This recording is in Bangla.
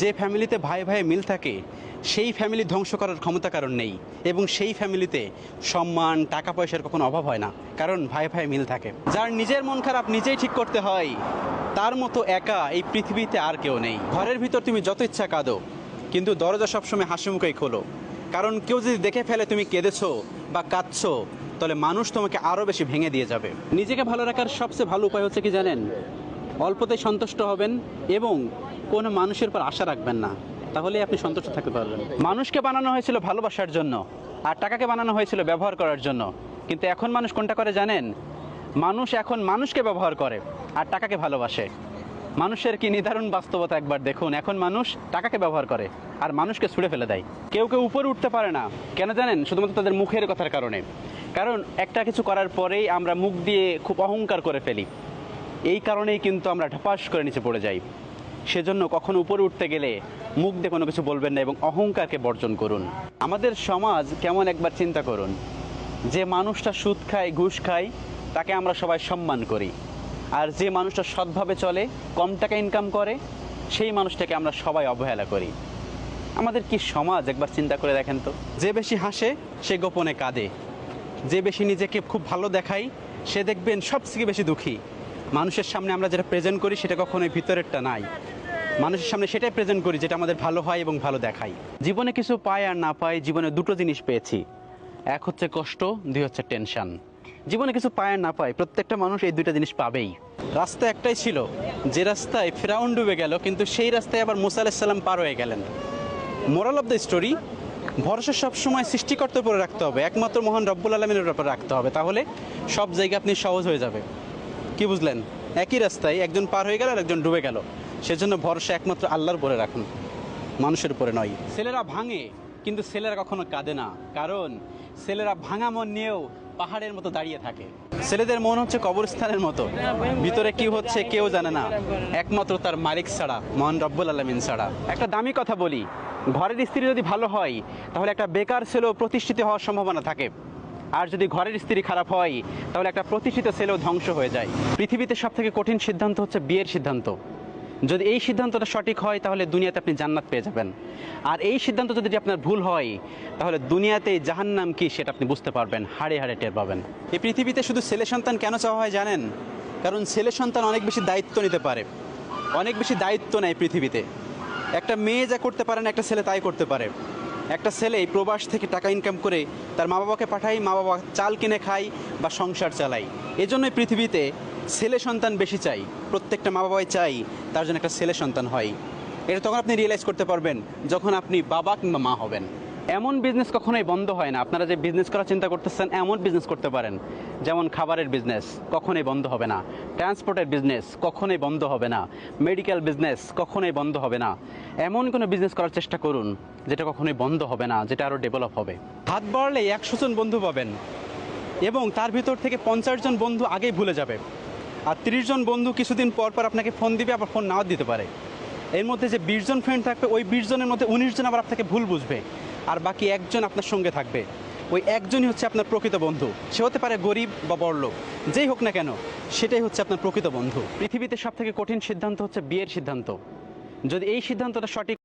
যে ফ্যামিলিতে ভাই ভাই মিল থাকে সেই ফ্যামিলি ধ্বংস করার ক্ষমতা কারণ নেই, এবং সেই ফ্যামিলিতে সম্মান টাকা পয়সার কখনো অভাব হয় না, কারণ ভাই ভাই মিল থাকে। যার নিজের মন খারাপ নিজেই ঠিক করতে হয়, তার মতো একা এই পৃথিবীতে আর কেউ নেই। ঘরের ভিতর তুমি যত ইচ্ছা কাঁদো, কিন্তু দরজা সবসময় হাসি মুখেই খোলো, কারণ কেউ যদি দেখে ফেলে তুমি কেঁদেছো বা কাঁদছো, তাহলে মানুষ তোমাকে আরও বেশি ভেঙে দিয়ে যাবে। নিজেকে ভালো রাখার সবচেয়ে ভালো উপায় হচ্ছে কি জানেন? অল্পতেই সন্তুষ্ট হবেন এবং কোনো মানুষের উপর আশা রাখবেন না, তাহলেই আপনি সন্তুষ্ট থাকতে পারবেন। মানুষকে বানানো হয়েছিল ভালোবাসার জন্য, আর টাকাকে বানানো হয়েছিল ব্যবহার করার জন্য। কিন্তু এখন মানুষ কোনটা করে জানেন? মানুষ এখন মানুষকে ব্যবহার করে আর টাকাকে ভালোবাসে। মানুষের কি নিদারুণ বাস্তবতা একবার দেখুন। এখন মানুষ টাকাকে ব্যবহার করে আর মানুষকে ছুঁড়ে ফেলে দেয়। কেউ কেউ উপরে উঠতে পারে না, কেন জানেন? শুধুমাত্র তাদের মুখের কথার কারণে। কারণ একটা কিছু করার পরেই আমরা মুখ দিয়ে খুব অহংকার করে ফেলি, এই কারণেই কিন্তু আমরা ঢাপাস করে নিচে পড়ে যাই। সেজন্য কখনো উপরে উঠতে গেলে মুখ দিয়ে কোনো কিছু বলবেন না এবং অহংকারকে বর্জন করুন। আমাদের সমাজ কেমন একবার চিন্তা করুন। যে মানুষটা সুদ খায়, ঘুষ খায়, তাকে আমরা সবাই সম্মান করি, আর যে মানুষটা সৎভাবে চলে, কম টাকা ইনকাম করে, সেই মানুষটাকে আমরা সবাই অবহেলা করি। আমাদের কি সমাজ একবার চিন্তা করে দেখেন তো। যে বেশি হাসে সে গোপনে কাঁদে, যে বেশি নিজেকে খুব ভালো দেখায় সে দেখবেন সবথেকে বেশি দুঃখী। মানুষের সামনে আমরা যেটা প্রেজেন্ট করি সেটা কখনোই ভিতরেরটা নাই, মানুষের সামনে সেটাই প্রেজেন্ট করি যেটা আমাদের ভালো হয় এবং ভালো দেখাই। জীবনে কিছু পাই আর না পাই, জীবনে দুটো জিনিস পেয়েছি, এক হচ্ছে কষ্ট, দুই হচ্ছে টেনশন। জীবনে কিছু পায় আর না পায়, প্রত্যেকটা মানুষ এই দুইটা জিনিস পাবেই। রাস্তা একটাই ছিল, যে রাস্তায় ফিরাউন ডুবে গেল, কিন্তু সেই রাস্তায় আবার মুসা আলাইহিস সালাম পার হয়ে গেলেন। মোরাল অফ দ্য স্টোরি, ভরসা সবসময় সৃষ্টিকর্তার উপরে রাখতে হবে, একমাত্র মহান রব্বুল আলমিনের উপরে রাখতে হবে, তাহলে সব জায়গা আপনি সহজ হয়ে যাবে। কি বুঝলেন? একই রাস্তায় একজন পার হয়ে গেল আর একজন ডুবে গেল, সেজন্য ভরসা একমাত্র আল্লাহর উপরে রাখুন, মানুষের উপরে নয়। ছেলেরা ভাঙে কিন্তু ছেলেরা কখনো কাঁদে না, কারণ ছেলেরা ভাঙা মন নিয়েও পাহাড়ের মতো দাঁড়িয়ে থাকে। ছেলেদের মন হচ্ছে কবরস্থানের মতো, ভিতরে কি হচ্ছে কেউ জানে না, একমাত্র তার মালিক ছাড়া, মহান রব্বুল আলামিন ছাড়া। একটা দামি কথা বলি, ঘরের স্ত্রী যদি ভালো হয় তাহলে একটা বেকার ছেলেও প্রতিষ্ঠিত হওয়ার সম্ভাবনা থাকে, আর যদি ঘরের স্ত্রী খারাপ হয় তাহলে একটা প্রতিষ্ঠিত ছেলেও ধ্বংস হয়ে যায়। পৃথিবীতে সবথেকে কঠিন সিদ্ধান্ত হচ্ছে বিয়ের সিদ্ধান্ত। যদি এই সিদ্ধান্তটা সঠিক হয় তাহলে দুনিয়াতে আপনি জান্নাত পেয়ে যাবেন, আর এই সিদ্ধান্ত যদি আপনার ভুল হয় তাহলে দুনিয়াতে জাহান্নাম কি সেটা আপনি বুঝতে পারবেন, হাড়ে হাড়ে টের পাবেন। এই পৃথিবীতে শুধু ছেলে সন্তান কেন চাওয়া হয় জানেন? কারণ ছেলে সন্তান অনেক বেশি দায়িত্ব নিতে পারে, অনেক বেশি দায়িত্ব নেয় পৃথিবীতে। একটা মেয়ে যা করতে পারে না একটা ছেলে তাই করতে পারে। একটা ছেলে এই প্রবাস থেকে টাকা ইনকাম করে তার মা বাবাকে পাঠায়, মা বাবা চাল কিনে খায় বা সংসার চালায়। এজন্যই পৃথিবীতে ছেলে সন্তান বেশি চাই, প্রত্যেকটা মা বাবাই চাই তার জন্য একটা ছেলে সন্তান হয়। এটা তখন আপনি রিয়েলাইজ করতে পারবেন যখন আপনি বাবা কিংবা মা হবেন। এমন বিজনেস কখনোই বন্ধ হয় না। আপনারা যে বিজনেস করার চিন্তা করতেছেন এমন বিজনেস করতে পারেন, যেমন খাবারের বিজনেস কখনোই বন্ধ হবে না, ট্রান্সপোর্টের বিজনেস কখনোই বন্ধ হবে না, মেডিকেল বিজনেস কখনোই বন্ধ হবে না। এমন কোনো বিজনেস করার চেষ্টা করুন যেটা কখনোই বন্ধ হবে না, যেটা আরও ডেভেলপ হবে। হাত বাড়লে 100 জন বন্ধু পাবেন, এবং তার ভিতর থেকে 50 জন বন্ধু আগেই ভুলে যাবে, আর 30 জন বন্ধু কিছুদিন পর পর আপনাকে ফোন দিবে, আবার ফোন নাও দিতে পারে। এর মধ্যে যে 20 জন ফ্রেন্ড থাকবে, ওই 20 জনের মধ্যে 19 জন আবার আপনাকে ভুল বুঝবে, আর বাকি একজন আপনার সঙ্গে থাকবে। ওই একজনই হচ্ছে আপনার প্রকৃত বন্ধু। সে হতে পারে গরিব বা বড়লোক, যেই হোক না কেন, সেটাই হচ্ছে আপনার প্রকৃত বন্ধু। পৃথিবীতে সবথেকে কঠিন সিদ্ধান্ত হচ্ছে বিয়ের সিদ্ধান্ত। যদি এই সিদ্ধান্তটা সঠিক